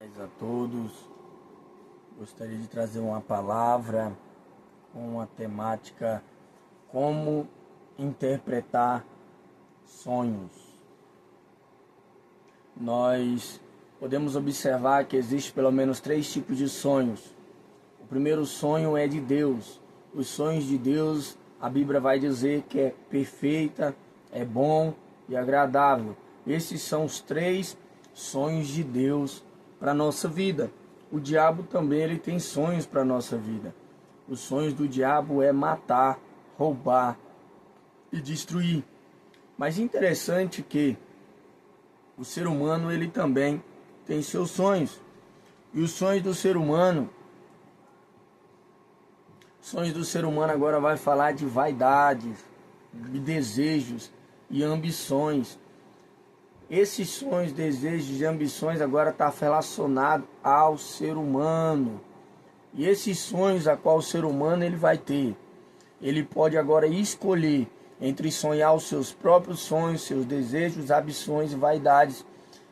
A todos, gostaria de trazer uma palavra com uma temática: como interpretar sonhos. Nós podemos observar que existe pelo menos 3 tipos de sonhos. O primeiro sonho é de Deus. Os sonhos de Deus, a Bíblia vai dizer que é perfeita, é bom e agradável. Esses são os 3 sonhos de Deus para a nossa vida. O diabo também ele tem sonhos para a nossa vida. Os sonhos do diabo é matar, roubar e destruir. Mas interessante que o ser humano ele também tem seus sonhos. E os sonhos do ser humano agora vai falar de vaidades, de desejos e ambições. Esses sonhos, desejos e ambições agora está relacionado ao ser humano. E esses sonhos a qual o ser humano ele vai ter, ele pode agora escolher entre sonhar os seus próprios sonhos, seus desejos, ambições e vaidades.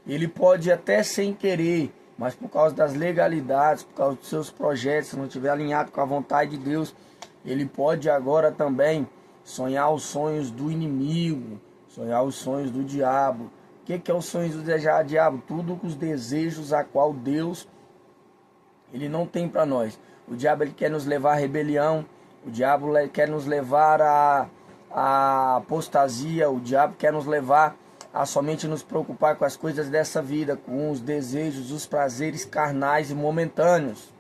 Ele pode até sem querer, mas por causa das legalidades, por causa dos seus projetos, se não estiver alinhado com a vontade de Deus, ele pode agora também sonhar os sonhos do inimigo, sonhar os sonhos do diabo. O que é os sonhos do diabo? Tudo os desejos a qual Deus ele não tem para nós. O diabo ele quer nos levar à rebelião, o diabo quer nos levar à apostasia, o diabo quer nos levar a somente nos preocupar com as coisas dessa vida, com os desejos, os prazeres carnais e momentâneos.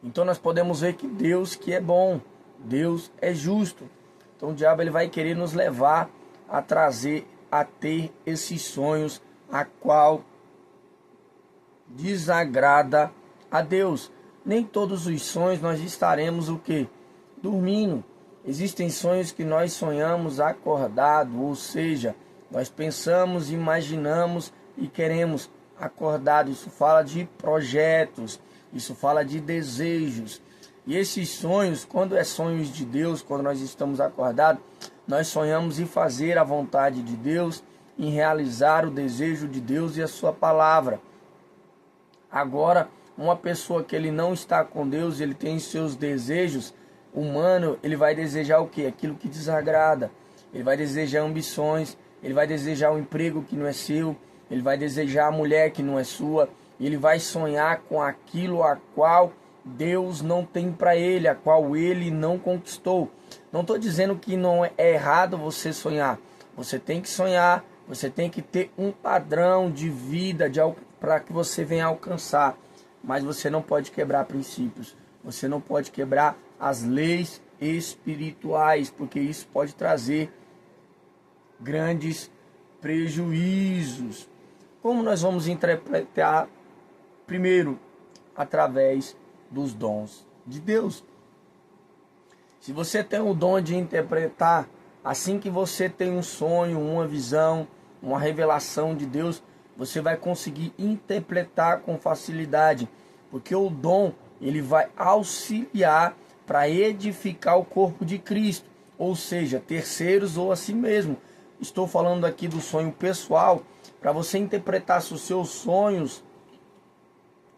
Então nós podemos ver que Deus que é bom, Deus é justo. Então o diabo ele vai querer nos levar a ter esses sonhos a qual desagrada a Deus. Nem todos os sonhos nós estaremos o quê? Dormindo. Existem sonhos que nós sonhamos acordado, ou seja, nós pensamos, imaginamos e queremos acordado. Isso fala de projetos, isso fala de desejos. E esses sonhos, quando é sonhos de Deus, quando nós estamos acordados, nós sonhamos em fazer a vontade de Deus, em realizar o desejo de Deus e a sua palavra. Agora, uma pessoa que ele não está com Deus, ele tem seus desejos humanos, ele vai desejar o quê? Aquilo que desagrada. Ele vai desejar ambições, ele vai desejar um emprego que não é seu, ele vai desejar a mulher que não é sua, ele vai sonhar com aquilo a qual Deus não tem para ele, a qual ele não conquistou. Não estou dizendo que não é errado você sonhar. Você tem que sonhar, você tem que ter um padrão de vida para que você venha alcançar. Mas você não pode quebrar princípios. Você não pode quebrar as leis espirituais, porque isso pode trazer grandes prejuízos. Como nós vamos interpretar? Primeiro, através dos dons de Deus. Se você tem o dom de interpretar, assim que você tem um sonho, uma visão, uma revelação de Deus, você vai conseguir interpretar com facilidade, porque o dom ele vai auxiliar para edificar o corpo de Cristo, ou seja, terceiros ou a si mesmo. Estou falando aqui do sonho pessoal, para você interpretar os seus sonhos.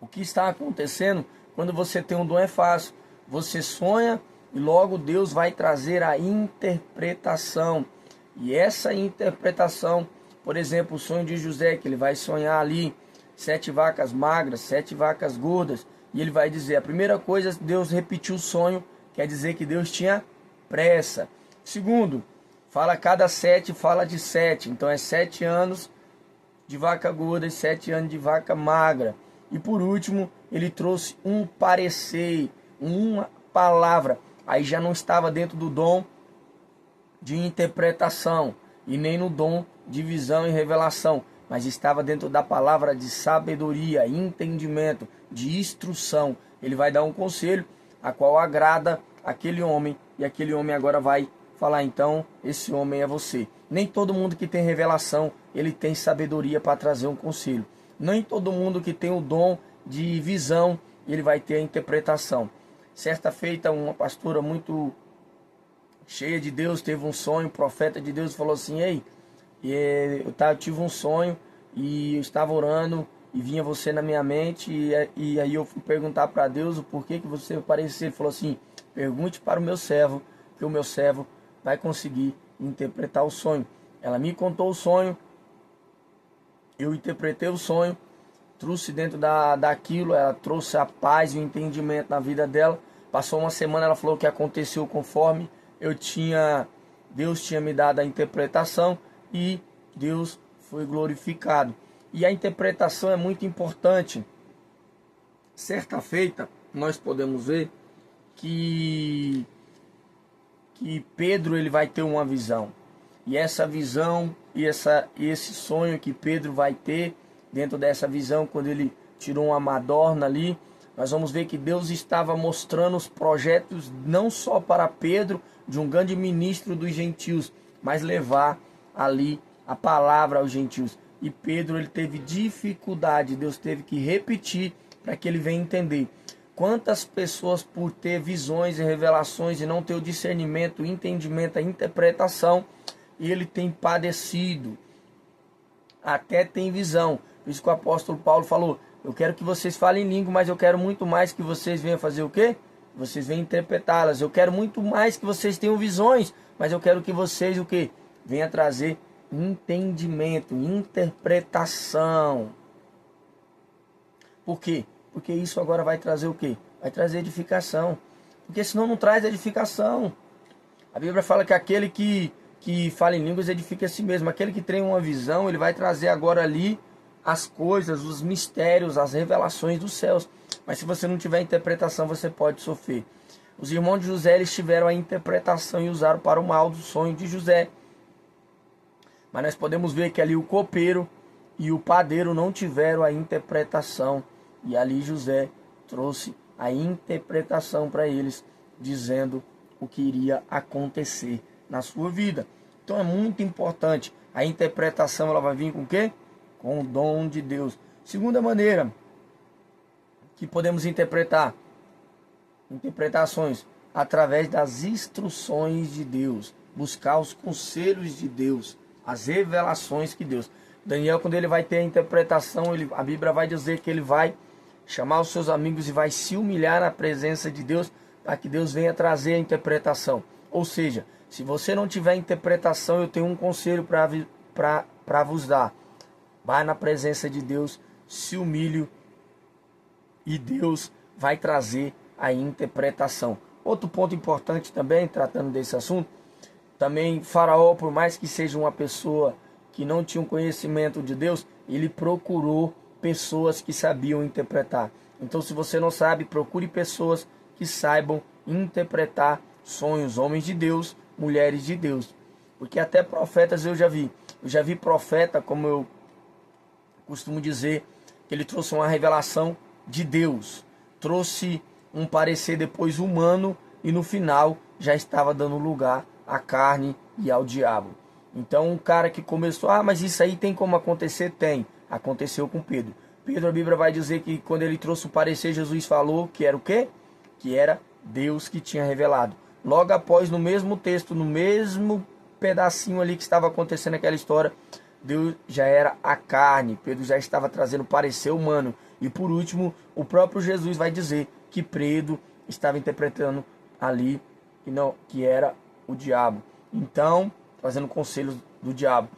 O que está acontecendo quando você tem um dom é fácil. Você sonha e logo Deus vai trazer a interpretação. E essa interpretação, por exemplo, o sonho de José, que ele vai sonhar ali 7 vacas magras, 7 vacas gordas. E ele vai dizer, a primeira coisa, Deus repetiu o sonho, quer dizer que Deus tinha pressa. Segundo, fala cada 7, fala de 7. Então é 7 anos de vaca gorda e 7 anos de vaca magra. E por último, ele trouxe um parecer, uma palavra. Aí já não estava dentro do dom de interpretação e nem no dom de visão e revelação, mas estava dentro da palavra de sabedoria, entendimento, de instrução. Ele vai dar um conselho a qual agrada aquele homem, e aquele homem agora vai falar, então, esse homem é você. Nem todo mundo que tem revelação, ele tem sabedoria para trazer um conselho. Nem todo mundo que tem o dom de visão, ele vai ter a interpretação. Certa feita, uma pastora muito cheia de Deus teve um sonho, profeta de Deus falou assim, ei, eu tive um sonho e eu estava orando e vinha você na minha mente, e aí eu fui perguntar para Deus o porquê que você apareceu. Ele falou assim: pergunte para o meu servo, que o meu servo vai conseguir interpretar o sonho. Ela me contou o sonho, eu interpretei o sonho, trouxe dentro daquilo, ela trouxe a paz e o entendimento na vida dela. Passou uma semana, ela falou que aconteceu conforme Deus tinha me dado a interpretação, e Deus foi glorificado. E a interpretação é muito importante. Certa feita, nós podemos ver que Pedro ele vai ter uma visão. E essa visão e esse sonho que Pedro vai ter, dentro dessa visão, quando ele tirou uma madorna ali, nós vamos ver que Deus estava mostrando os projetos não só para Pedro, de um grande ministro dos gentios, mas levar ali a palavra aos gentios. E Pedro ele teve dificuldade, Deus teve que repetir para que ele venha entender. Quantas pessoas, por ter visões e revelações e não ter o discernimento, o entendimento, a interpretação, e ele tem padecido, até tem visão. Por isso que o apóstolo Paulo falou: eu quero que vocês falem língua, mas eu quero muito mais que vocês venham fazer o quê? Vocês venham interpretá-las. Eu quero muito mais que vocês tenham visões, mas eu quero que vocês o quê? Venham trazer entendimento, interpretação. Por quê? Porque isso agora vai trazer o quê? Vai trazer edificação. Porque senão não traz edificação. A Bíblia fala que aquele que fala em línguas edifica a si mesmo. Aquele que tem uma visão, ele vai trazer agora ali as coisas, os mistérios, as revelações dos céus. Mas se você não tiver interpretação, você pode sofrer. Os irmãos de José, eles tiveram a interpretação e usaram para o mal do sonho de José. Mas nós podemos ver que ali o copeiro e o padeiro não tiveram a interpretação. E ali José trouxe a interpretação para eles, dizendo o que iria acontecer na sua vida. Então é muito importante. A interpretação, ela vai vir com o quê? Com o dom de Deus. Segunda maneira que podemos interpretar interpretações, através das instruções de Deus, buscar os conselhos de Deus, as revelações que Deus. Daniel, quando ele vai ter a interpretação, a Bíblia vai dizer que ele vai chamar os seus amigos e vai se humilhar na presença de Deus, para que Deus venha trazer a interpretação. Ou seja, se você não tiver interpretação, eu tenho um conselho para vos dar. Vai na presença de Deus, se humilhe, e Deus vai trazer a interpretação. Outro ponto importante também, tratando desse assunto, também Faraó, por mais que seja uma pessoa que não tinha um conhecimento de Deus, ele procurou pessoas que sabiam interpretar. Então, se você não sabe, procure pessoas que saibam interpretar sonhos, homens de Deus, mulheres de Deus. Porque até profetas eu já vi. Eu já vi profeta, como eu costumo dizer, que ele trouxe uma revelação de Deus. Trouxe um parecer depois humano e no final já estava dando lugar à carne e ao diabo. Então um cara que começou, mas isso aí tem como acontecer? Tem. Aconteceu com Pedro. Pedro, a Bíblia vai dizer que quando ele trouxe o parecer, Jesus falou que era o quê? Que era Deus que tinha revelado. Logo após, no mesmo texto, no mesmo pedacinho ali que estava acontecendo aquela história, Deus já era a carne. Pedro já estava trazendo parecer humano. E por último, o próprio Jesus vai dizer que Pedro estava interpretando ali que era o diabo. Então, fazendo conselhos do diabo.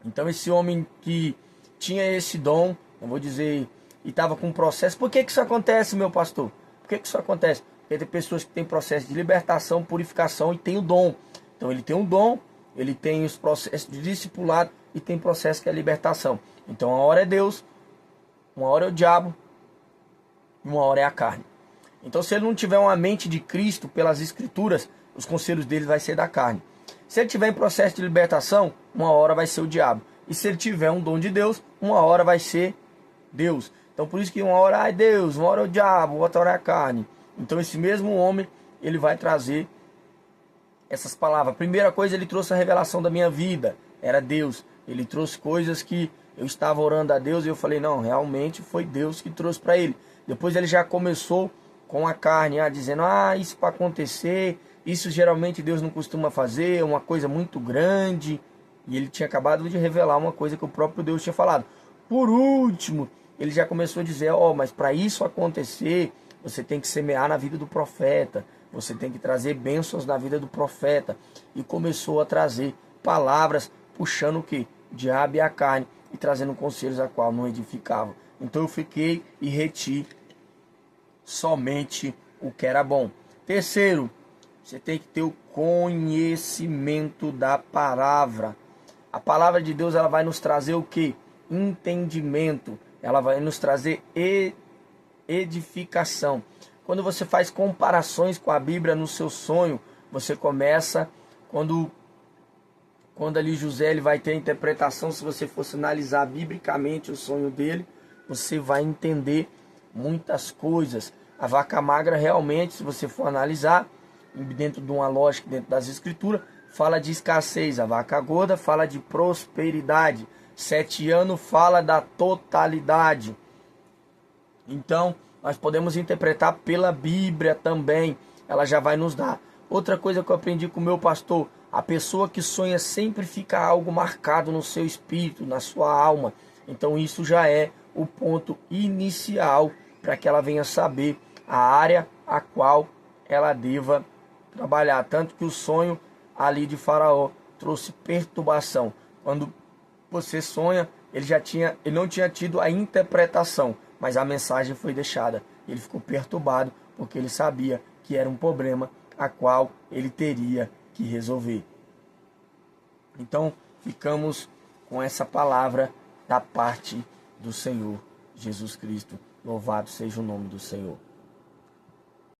Então esse homem que tinha esse dom, eu vou dizer, e estava com um processo. Por que isso acontece, meu pastor? Por que isso acontece? Porque tem pessoas que têm processo de libertação, purificação e tem o dom. Então ele tem um dom, ele tem os processos de discipulado e tem processo que é a libertação. Então uma hora é Deus, uma hora é o diabo e uma hora é a carne. Então se ele não tiver uma mente de Cristo pelas escrituras, os conselhos dele vai ser da carne. Se ele tiver em processo de libertação, uma hora vai ser o diabo. E se ele tiver um dom de Deus, uma hora vai ser Deus. Então por isso que uma hora é Deus, uma hora é o diabo, outra hora é a carne. Então esse mesmo homem, ele vai trazer essas palavras. A primeira coisa, ele trouxe a revelação da minha vida, era Deus. Ele trouxe coisas que eu estava orando a Deus e eu falei, não, realmente foi Deus que trouxe para ele. Depois ele já começou com a carne, dizendo, isso para acontecer, isso geralmente Deus não costuma fazer, é uma coisa muito grande. E ele tinha acabado de revelar uma coisa que o próprio Deus tinha falado. Por último, ele já começou a dizer, mas para isso acontecer, você tem que semear na vida do profeta, você tem que trazer bênçãos na vida do profeta. E começou a trazer palavras puxando o quê? O diabo e a carne, e trazendo conselhos a qual não edificavam. Então eu fiquei e reti somente o que era bom. Terceiro, você tem que ter o conhecimento da palavra. A palavra de Deus, ela vai nos trazer o quê? Entendimento. Ela vai nos trazer edificação. Quando você faz comparações com a Bíblia no seu sonho, você começa, quando ali José ele vai ter a interpretação, se você fosse analisar biblicamente o sonho dele, você vai entender muitas coisas. A vaca magra realmente, se você for analisar, dentro de uma lógica, dentro das escrituras, fala de escassez. A vaca gorda fala de prosperidade. 7 anos fala da totalidade. Então, nós podemos interpretar pela Bíblia também. Ela já vai nos dar. Outra coisa que eu aprendi com o meu pastor, a pessoa que sonha sempre fica algo marcado no seu espírito, na sua alma. Então isso já é o ponto inicial para que ela venha saber a área a qual ela deva trabalhar. Tanto que o sonho ali de Faraó trouxe perturbação. Quando você sonha, ele não tinha tido a interpretação, mas a mensagem foi deixada. Ele ficou perturbado porque ele sabia que era um problema a qual ele teria que resolver. Então, ficamos com essa palavra da parte do Senhor Jesus Cristo. Louvado seja o nome do Senhor.